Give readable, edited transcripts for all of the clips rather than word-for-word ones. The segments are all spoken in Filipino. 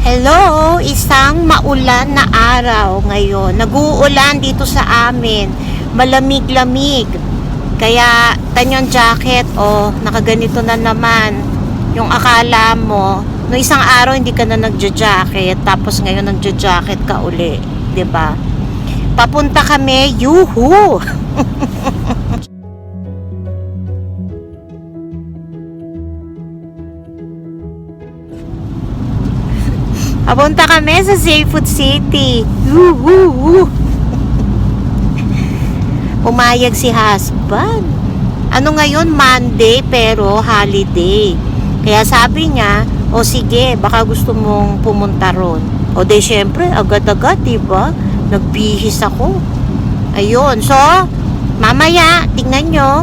Hello, isang maulan na araw ngayon. Nag-uulan dito sa amin. Malamig-lamig. Kaya tanyong jacket, nakaganito na naman. Yung akala mo, no isang araw hindi ka na nagja-jacket, tapos ngayon nagja-jacket ka uli, 'di ba? Papunta kami, yuhu. Papunta kami sa Seafood City. Woo! Pumayag si husband. Ano ngayon? Monday, pero holiday. Kaya sabi niya, sige, baka gusto mong pumunta ron. De syempre, agad-agad, diba? Nagbihis ako. Ayun, so, mamaya, tingnan nyo.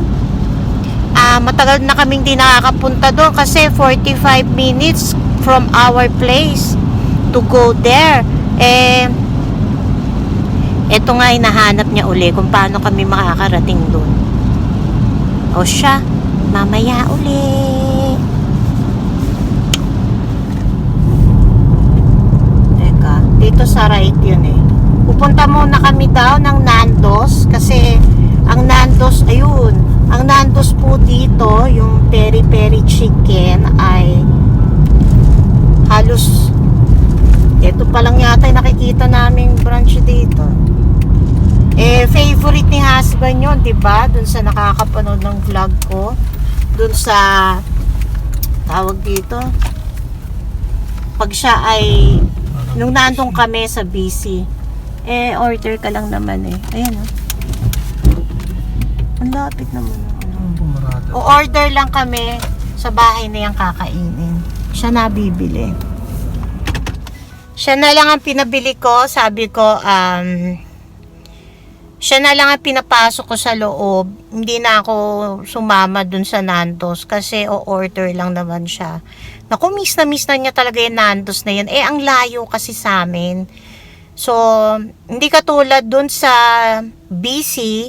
Matagal na kaming di nakakapunta doon kasi 45 minutes from our place to go there. Eto nga hinahanap niya uli kung paano kami makakarating doon. Siya, mamaya uli. Teka, dito sa right yun Pupunta muna kami daw ng Nando's kasi ang Nando's, ang Nando's po dito, yung peri-peri chicken ay halos ito pa lang yata yung nakikita naming branch dito. Favorite ni husband yun, diba? Dun sa nakakapanood ng vlog ko. Dun sa tawag dito. Pag siya ay nung nandun kami sa BC, order ka lang naman Ayan Ang lapit naman. O-order lang kami sa bahay na yung kakainin. Siya nabibili. Siya na lang ang pinabili ko. Sabi ko, siya na lang ang pinapasok ko sa loob. Hindi na ako sumama dun sa Nando's kasi o-order lang naman siya. Naku, miss na niya talaga yung Nando's na yun. Ang layo kasi sa amin. So, hindi katulad dun sa BC,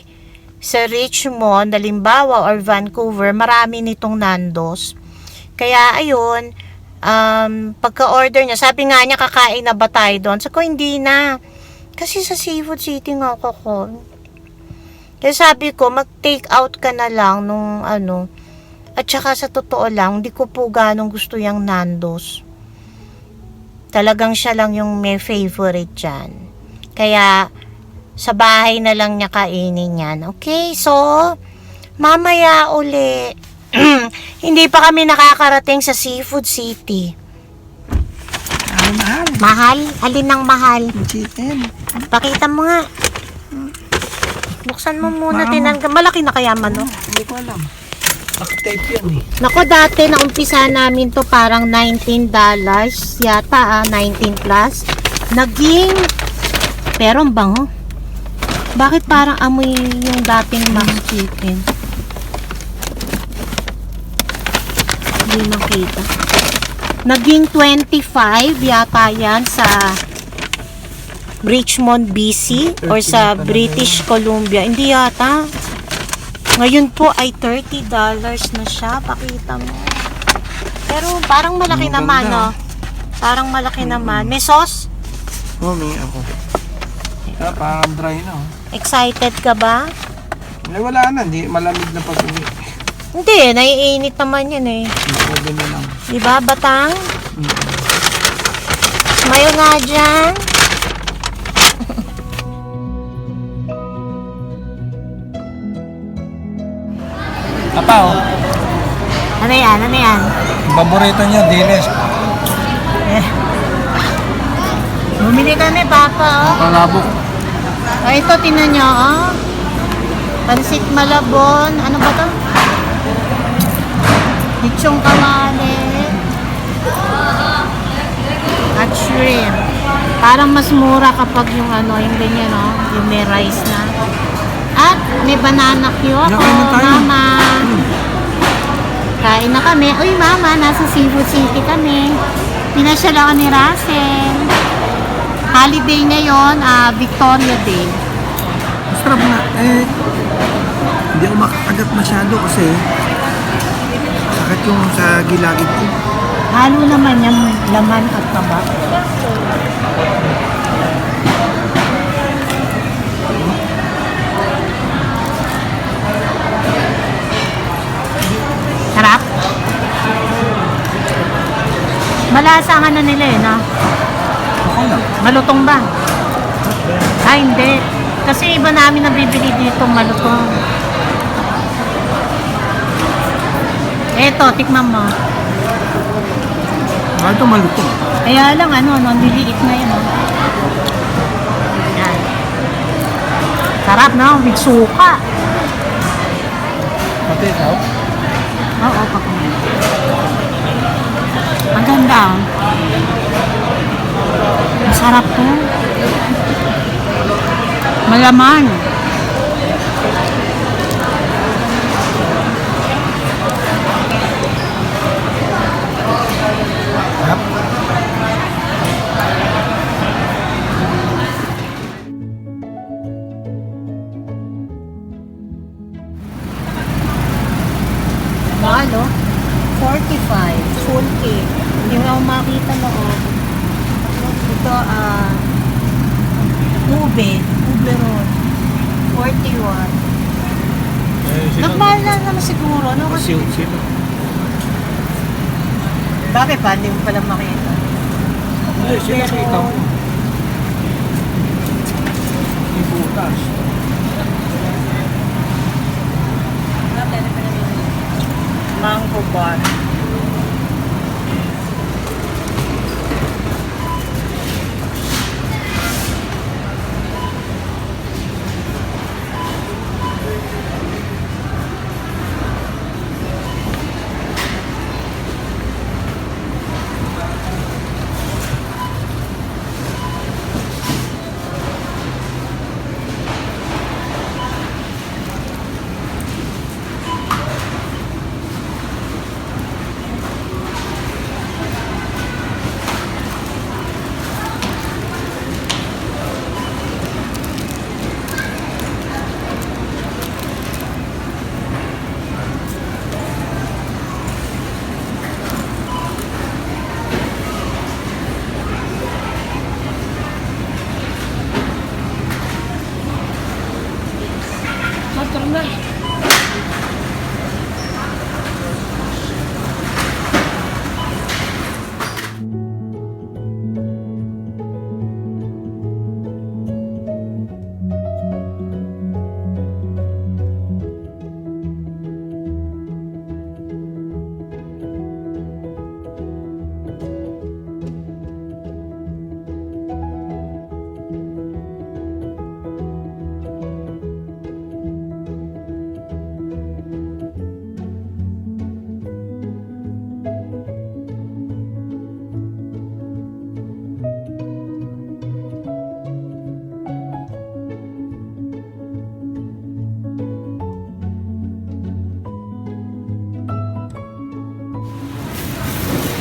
sa Richmond, halimbawa, or Vancouver, marami nitong Nando's. Kaya, ayun, pagka-order niya, sabi nga niya, kakain na ba tayo doon? Sabi ko, hindi na. Kasi sa Seafood City nga ako. Kaya sabi ko, mag-take out ka na lang nung At saka sa totoo lang, hindi ko po ganong gusto yung Nando's. Talagang siya lang yung may favorite dyan. Kaya, sa bahay na lang niya kainin yan. Okay, so, mamaya uli. Hindi pa kami nakakarating sa Seafood City. Mahal. Mahal? Alin ang mahal? Chicken. Pakita mo nga. Buksan mo muna. Malaki na kaya man, no? Hindi ko alam. Naka-tape yan Nako, dati naumpisa namin to parang $19 yata 19 plus. Naging pero ang bango. Bakit parang amoy yung dating Max Chicken? Hindi makita. Naging 25 yata yan sa Richmond, BC or sa British Columbia. Hindi yata. Ngayon po ay $30 na siya. Pakita mo. Pero parang malaki naman, no? Parang malaki naman. May sauce? May ako. Parang dry na. Excited ka ba? Wala na. Hindi, malamig na pag-uwi. Hindi, naiinit naman yan Pwede na lang. Diba, Batang? Mayo nga dyan. Apa, Ano yan? Paborito niya, dilis. Bumili kami, Papa, Palabok. Ito, tinan nyo, Pansit Malabon. Ano ba to? Lechong kamale. At shrimp. Parang mas mura kapag yung yung ganyan, yung may rice na. At may banana cue ako, Mama. Kain na kami. Uy, Mama, nasa Seafood City kami. Pinasyal ako ni Russell. Holiday ngayon, Victoria Day. Masarap na. Hindi ako makakagat masyado kasi sakit yung sa gilagid ko. Halo naman yung laman at taba. Sarap. Malasangan na nila eh, no? Okay lang. Malutong ba? Ay, hindi. Kasi iba namin nabibili dito malutong. Eto, tikman mo. Ito malutong. Kaya lang, ang liliit na yun. Yan. Sarap, no? With suka. Pati ikaw? Oo, pakumain. Ang ganda. Masarap to. Malaman. Sarap. Mahal, 45. Full cake. Hindi mo ako makita loob. Ito, ube. Ube roll. 41. Nagmahal na naman siguro, no? Kasi, Sino? bakit pa? Hindi mo pala makita. Ay, sino Pero- kita mo? Yung butas. Mango bar.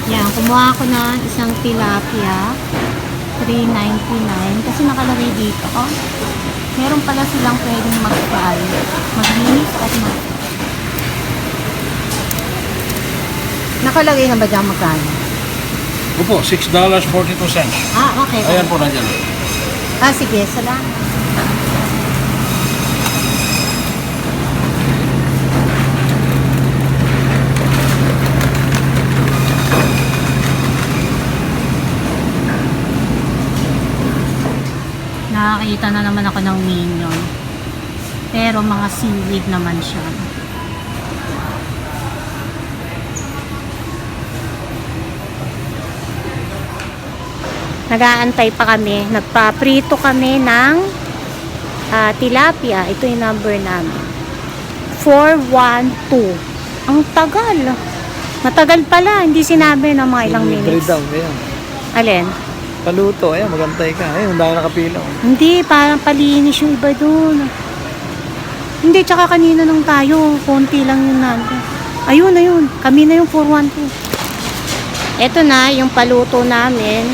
Yan, kumuha ako ng isang tilapia. 3.99 kasi nakalagay dito. Oh, meron pala silang pwedeng mag-fry. Maglinis at mag... Nakalagay na ba dyan magkano? Opo, $6.42. Ah, okay. Ayan po na dyan. Ah, sige. Salamat. Nakakita na naman ako ng minion. Pero mga seaweed naman siya. Nag-aantay pa kami. Nagpa-prito kami ng tilapia. Ito yung number namin. 412. Ang tagal. Matagal pala. Hindi sinabi ng mga ilang minutes. Ayan. Alin? Paluto, ayan, magantay ka. Ayun, dahil nakapila. Hindi, parang palinis yung iba dun. Hindi, tsaka kanina nung tayo, konti lang yun nandun. Ayun. Kami na yung 412. Eto na, yung paluto namin.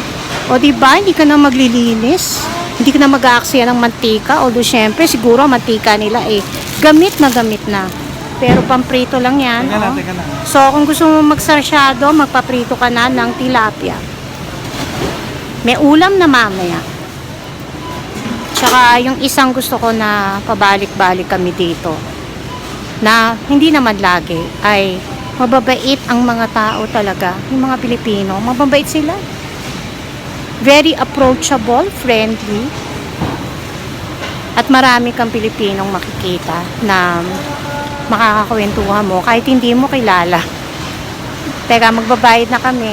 O diba, hindi ka na maglilinis. Hindi ka na mag-aaksaya ng mantika. Although syempre, siguro mantika nila gamit na gamit na. pero pamprito lang yan. Teka lang, oh. teka lang. So, kung gusto mo magsasyado, magpaprito ka na ng tilapia. May ulam na mamaya. Tsaka yung isang gusto ko na pabalik-balik kami dito, na hindi naman lagi, ay mababait ang mga tao talaga. Yung mga Pilipino, mababait sila. Very approachable, friendly. At marami kang Pilipinong makikita na makakakwentuhan mo kahit hindi mo kilala. Teka, magbabayad na kami.